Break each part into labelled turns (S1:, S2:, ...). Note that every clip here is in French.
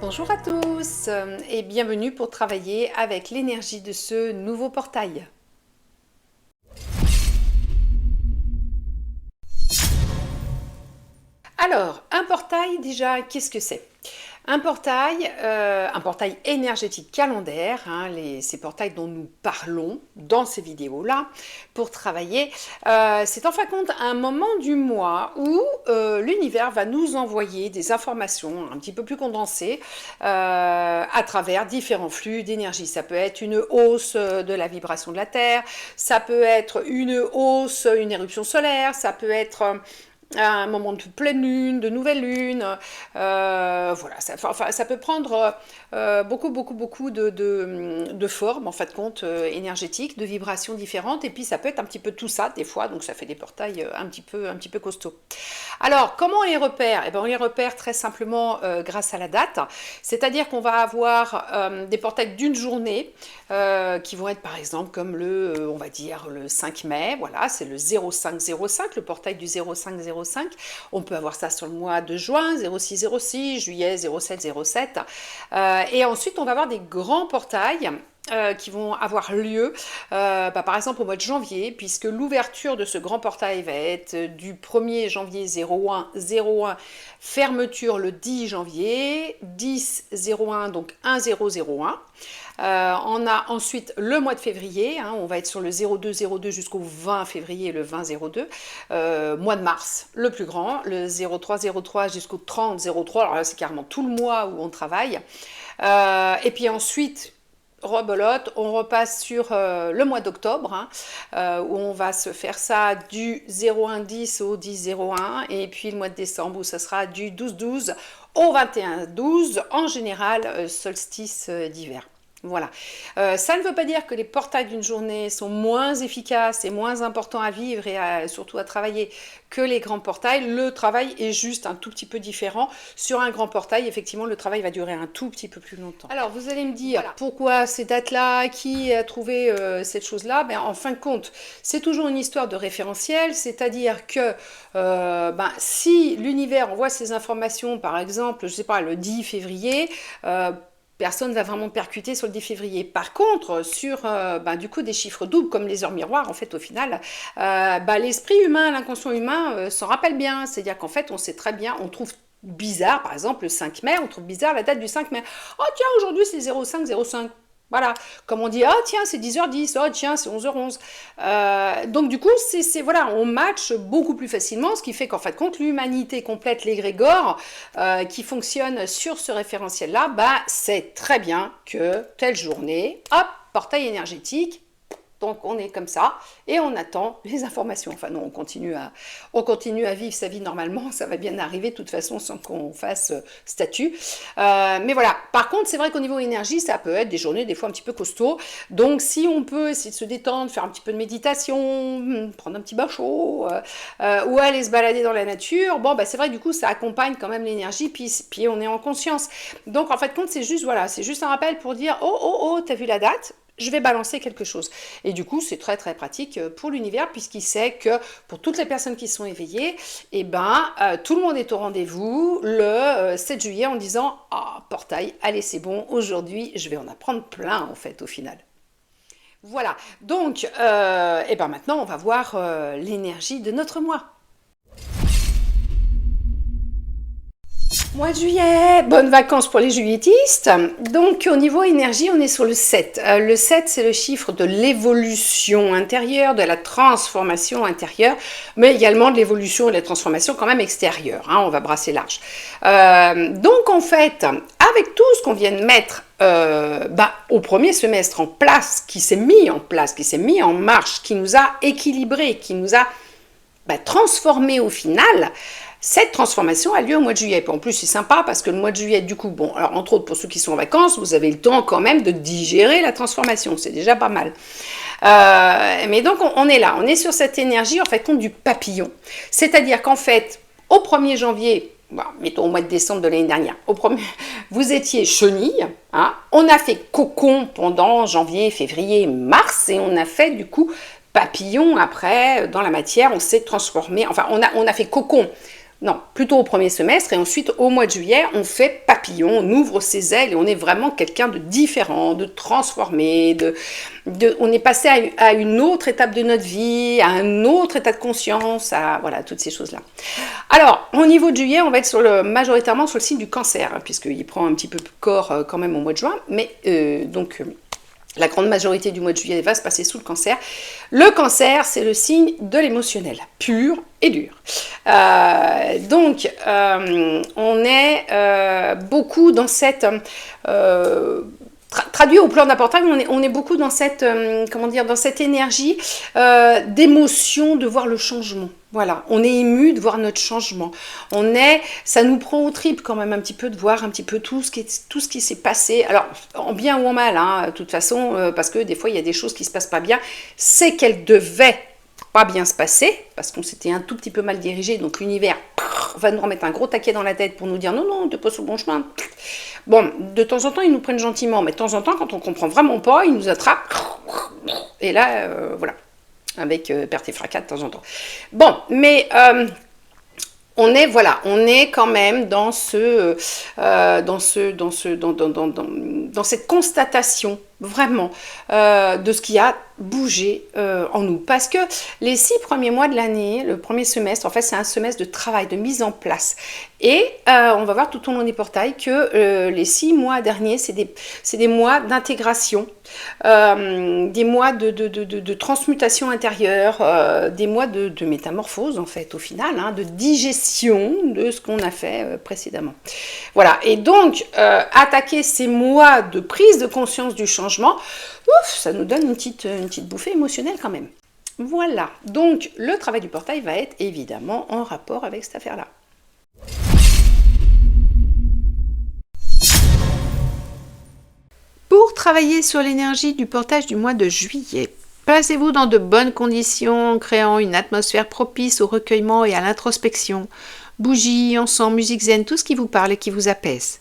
S1: Bonjour à tous et bienvenue pour travailler avec l'énergie de ce nouveau portail. Alors, un portail déjà, qu'est-ce que c'est? Un portail énergétique calendaire, ces portails dont nous parlons dans ces vidéos-là pour travailler, c'est en fin de compte un moment du mois où l'univers va nous envoyer des informations un petit peu plus condensées à travers différents flux d'énergie. Ça peut être une hausse de la vibration de la Terre, ça peut être une hausse, une éruption solaire, ça peut être un moment de pleine lune, de nouvelle lune, voilà, ça peut prendre beaucoup de formes en fin de compte énergétiques, de vibrations différentes, et puis ça peut être un petit peu tout ça des fois, donc ça fait des portails un petit peu costauds. Alors comment on les repère? Eh bien, on les repère très simplement grâce à la date, c'est-à-dire qu'on va avoir des portails d'une journée qui vont être par exemple comme on va dire le 5 mai, voilà, c'est le 0505, le portail du 0505. On peut avoir ça sur le mois de juin, 0606, juillet 0707. Et ensuite, on va avoir des grands portails qui vont avoir lieu par exemple au mois de janvier, puisque l'ouverture de ce grand portail va être du 1er janvier 0101, fermeture le 10 janvier 1001, donc 1001. On a ensuite le mois de février, on va être sur le 0202 jusqu'au 20 février, le 2002. Mois de mars, le plus grand, le 0303 jusqu'au 3003, alors là c'est carrément tout le mois où on travaille. Et puis ensuite, rebelote, on repasse sur le mois d'octobre, où on va se faire ça du 0110 au 1001, et puis le mois de décembre où ça sera du 1212 au 2112, en général solstice d'hiver. Voilà. Ça ne veut pas dire que les portails d'une journée sont moins efficaces et moins importants à vivre et surtout à travailler que les grands portails. Le travail est juste un tout petit peu différent. Sur un grand portail, effectivement, le travail va durer un tout petit peu plus longtemps. Alors, vous allez me dire, voilà, pourquoi ces dates-là? Qui a trouvé cette chose-là? Ben, en fin de compte, c'est toujours une histoire de référentiel, c'est-à-dire que si l'univers envoie ces informations, par exemple, je ne sais pas, le 10 février, personne ne va vraiment percuter sur le 10 février. Par contre, sur du coup des chiffres doubles comme les heures miroirs, en fait, au final, l'esprit humain, l'inconscient humain s'en rappelle bien. C'est-à-dire qu'en fait, on sait très bien, on trouve bizarre, par exemple, le 5 mai, on trouve bizarre la date du 5 mai. Oh tiens, aujourd'hui c'est 0505. Voilà, comme on dit, ah tiens, c'est 10h10, oh tiens, c'est 11h11. Donc du coup, voilà, on match beaucoup plus facilement, ce qui fait qu'en fait, compte l'humanité complète, l'égrégore, qui fonctionne sur ce référentiel-là, c'est très bien que telle journée, hop, portail énergétique. Donc on est comme ça et on attend les informations. Enfin non, on continue à vivre sa vie normalement, ça va bien arriver de toute façon sans qu'on fasse statut. Mais voilà, par contre c'est vrai qu'au niveau énergie, ça peut être des journées des fois un petit peu costauds. Donc si on peut essayer de se détendre, faire un petit peu de méditation, prendre un petit bain chaud, ou aller se balader dans la nature, c'est vrai du coup ça accompagne quand même l'énergie, puis on est en conscience. Donc en fait compte c'est juste un rappel pour dire oh, t'as vu la date? Je vais balancer quelque chose. Et du coup, c'est très très pratique pour l'univers puisqu'il sait que pour toutes les personnes qui sont éveillées, tout le monde est au rendez-vous le 7 juillet en disant « Ah, portail, allez c'est bon, aujourd'hui je vais en apprendre plein en fait au final ». Voilà, donc maintenant on va voir l'énergie de notre mois. Mois de juillet, bonnes vacances pour les juilletistes. Donc au niveau énergie, on est sur le 7. Le 7, c'est le chiffre de l'évolution intérieure, de la transformation intérieure, mais également de l'évolution et de la transformation quand même extérieure. On va brasser large. Donc en fait, avec tout ce qu'on vient de mettre au premier semestre en place, qui s'est mis en marche, qui nous a équilibré, qui nous a transformé au final, cette transformation a lieu au mois de juillet. En plus, c'est sympa parce que le mois de juillet, du coup, alors entre autres pour ceux qui sont en vacances, vous avez le temps quand même de digérer la transformation. C'est déjà pas mal. Mais donc, on est là. On est sur cette énergie, en fait, compte du papillon. C'est-à-dire qu'en fait, au 1er janvier, mettons au mois de décembre de l'année dernière, vous étiez chenille, on a fait cocon pendant janvier, février, mars, et on a fait, du coup, papillon après, dans la matière, on s'est transformé, enfin, on a fait cocon Non, plutôt au premier semestre, et ensuite au mois de juillet, on fait papillon, on ouvre ses ailes et on est vraiment quelqu'un de différent, de transformé, on est passé à une autre étape de notre vie, à un autre état de conscience, à voilà, toutes ces choses-là. Alors, au niveau de juillet, on va être majoritairement sur le signe du cancer, hein, puisqu'il prend un petit peu corps quand même au mois de juin, mais la grande majorité du mois de juillet va se passer sous le cancer. Le cancer, c'est le signe de l'émotionnel, pur et dur. On est beaucoup dans cette... traduit au plan d'apportage, on est beaucoup dans cette, dans cette énergie d'émotion de voir le changement. Voilà, on est ému de voir notre changement. Ça nous prend aux tripes quand même un petit peu de voir un petit peu tout ce qui s'est passé. Alors, en bien ou en mal, hein, de toute façon, parce que des fois, il y a des choses qui se passent pas bien. C'est qu'elles devaient pas bien se passer, parce qu'on s'était un tout petit peu mal dirigé, donc l'univers va nous remettre un gros taquet dans la tête pour nous dire non, t'es pas sur le bon chemin. Bon, de temps en temps, ils nous prennent gentiment, mais de temps en temps, quand on comprend vraiment pas, ils nous attrapent. Et là, voilà, avec perte et fracas de temps en temps. Bon, mais on est quand même dans cette constatation vraiment de ce qui a bougé en nous. Parce que les 6 premiers mois de l'année, le premier semestre, en fait, c'est un semestre de travail, de mise en place. Et on va voir tout au long des portails que les 6 mois derniers, c'est des mois d'intégration, des mois de transmutation intérieure, des mois de métamorphose, en fait, au final, hein, de digestion de ce qu'on a fait précédemment. Voilà, et donc, attaquer ces mois de prise de conscience du changement, ça nous donne une petite bouffée émotionnelle quand même. Voilà, donc le travail du portail va être évidemment en rapport avec cette affaire-là. Pour travailler sur l'énergie du portage du mois de juillet, placez-vous dans de bonnes conditions en créant une atmosphère propice au recueillement et à l'introspection. Bougies, encens, musique zen, tout ce qui vous parle et qui vous apaise.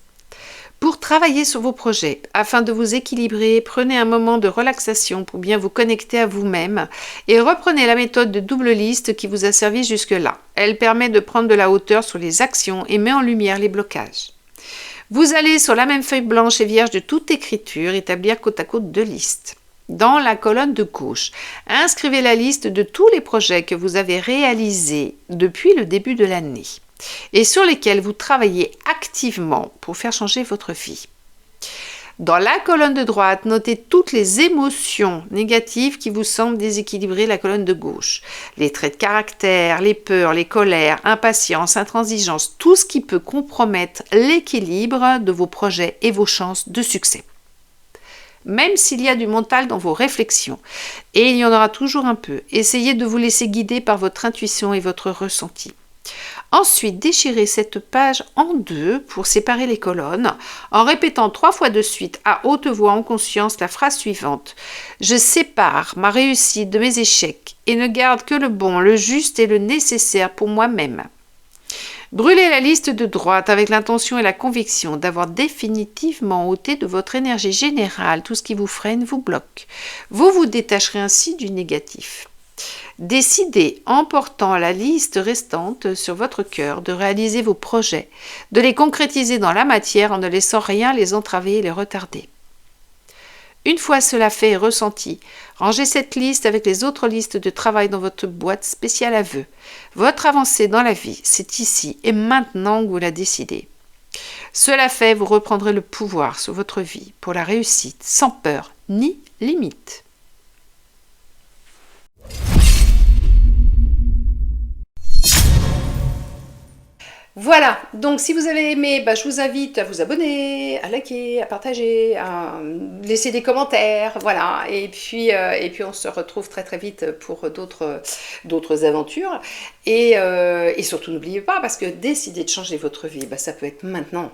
S1: Pour travailler sur vos projets, afin de vous équilibrer, prenez un moment de relaxation pour bien vous connecter à vous-même et reprenez la méthode de double liste qui vous a servi jusque-là. Elle permet de prendre de la hauteur sur les actions et met en lumière les blocages. Vous allez sur la même feuille blanche et vierge de toute écriture établir côte à côte 2 listes. Dans la colonne de gauche, inscrivez la liste de tous les projets que vous avez réalisés depuis le début de l'année et sur lesquels vous travaillez activement pour faire changer votre vie. Dans la colonne de droite, notez toutes les émotions négatives qui vous semblent déséquilibrer la colonne de gauche. Les traits de caractère, les peurs, les colères, impatience, intransigeance, tout ce qui peut compromettre l'équilibre de vos projets et vos chances de succès. Même s'il y a du mental dans vos réflexions, et il y en aura toujours un peu, essayez de vous laisser guider par votre intuition et votre ressenti. Ensuite, déchirez cette page en 2 pour séparer les colonnes en répétant 3 fois de suite à haute voix en conscience la phrase suivante. Je sépare ma réussite de mes échecs et ne garde que le bon, le juste et le nécessaire pour moi-même. Brûlez la liste de droite avec l'intention et la conviction d'avoir définitivement ôté de votre énergie générale tout ce qui vous freine, vous bloque. Vous vous détacherez ainsi du négatif. Décidez, en portant la liste restante sur votre cœur, de réaliser vos projets, de les concrétiser dans la matière en ne laissant rien les entraver et les retarder. Une fois cela fait et ressenti, rangez cette liste avec les autres listes de travail dans votre boîte spéciale à vœux. Votre avancée dans la vie, c'est ici et maintenant que vous la décidez. Cela fait, vous reprendrez le pouvoir sur votre vie pour la réussite, sans peur ni limite. Voilà, donc si vous avez aimé, je vous invite à vous abonner, à liker, à partager, à laisser des commentaires, voilà. Et puis on se retrouve très très vite pour d'autres aventures. Et surtout n'oubliez pas, parce que décider de changer votre vie, ça peut être maintenant.